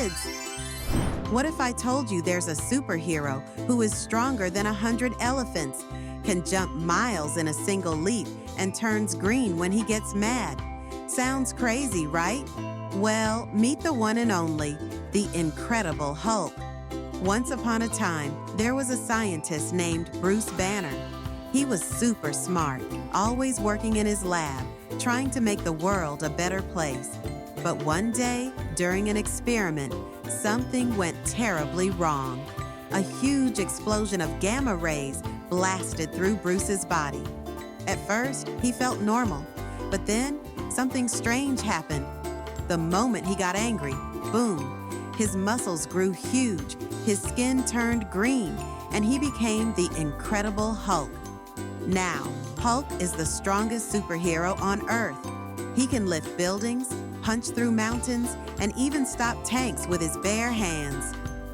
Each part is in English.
kids. What if I told you there's a superhero who is stronger than 100 elephants, can jump miles in a single leap, and turns green when he gets mad? Sounds crazy, right? Well, meet the one and only, the Incredible Hulk. Once upon a time, there was a scientist named Bruce Banner. He was super smart, always working in his lab, trying to make the world a better place. But one day, during an experiment, something went terribly wrong. A huge explosion of gamma rays blasted through Bruce's body. At first, he felt normal, but then something strange happened. The moment he got angry, boom, his muscles grew huge, his skin turned green, and he became the Incredible Hulk. Now, Hulk is the strongest superhero on Earth. He can lift buildings, punch through mountains, and even stop tanks with his bare hands.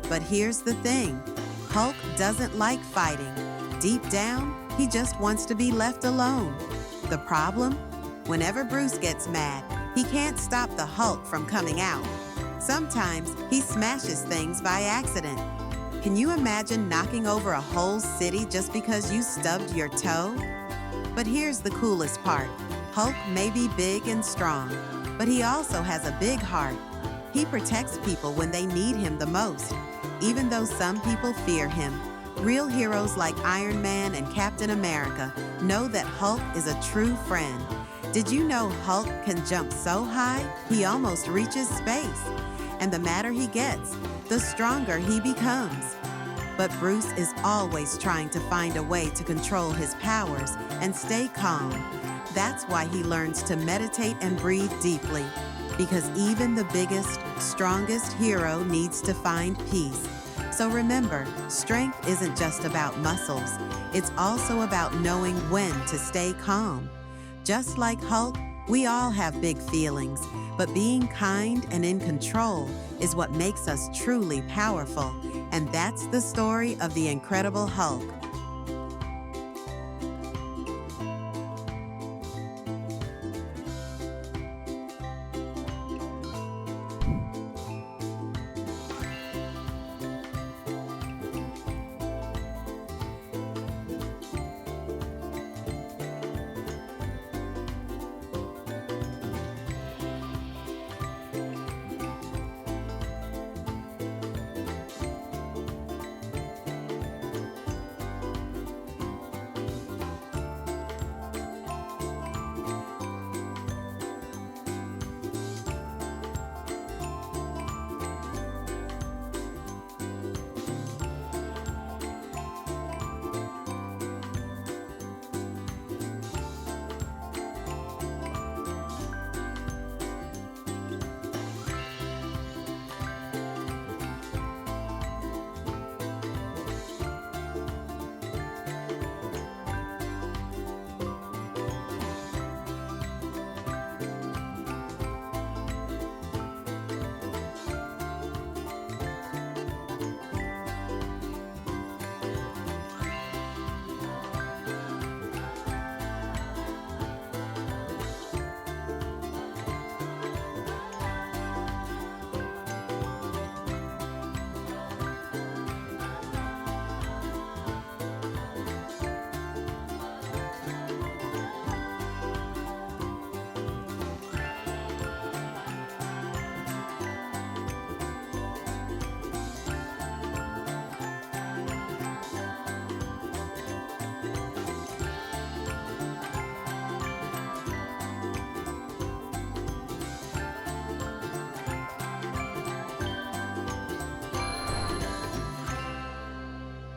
But here's the thing, Hulk doesn't like fighting. Deep down, he just wants to be left alone. The problem? Whenever Bruce gets mad, he can't stop the Hulk from coming out. Sometimes he smashes things by accident. Can you imagine knocking over a whole city just because you stubbed your toe? But here's the coolest part. Hulk may be big and strong, but he also has a big heart. He protects people when they need him the most. Even though some people fear him, real heroes like Iron Man and Captain America know that Hulk is a true friend. Did you know Hulk can jump so high he almost reaches space? And the madder he gets, the stronger he becomes. But Bruce is always trying to find a way to control his powers and stay calm. That's why he learns to meditate and breathe deeply, because even the biggest, strongest hero needs to find peace. So remember, strength isn't just about muscles. It's also about knowing when to stay calm. Just like Hulk, we all have big feelings, but being kind and in control is what makes us truly powerful. And that's the story of the Incredible Hulk.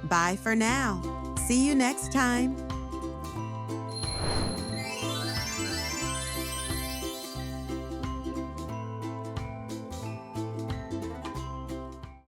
Bye for now. See you next time.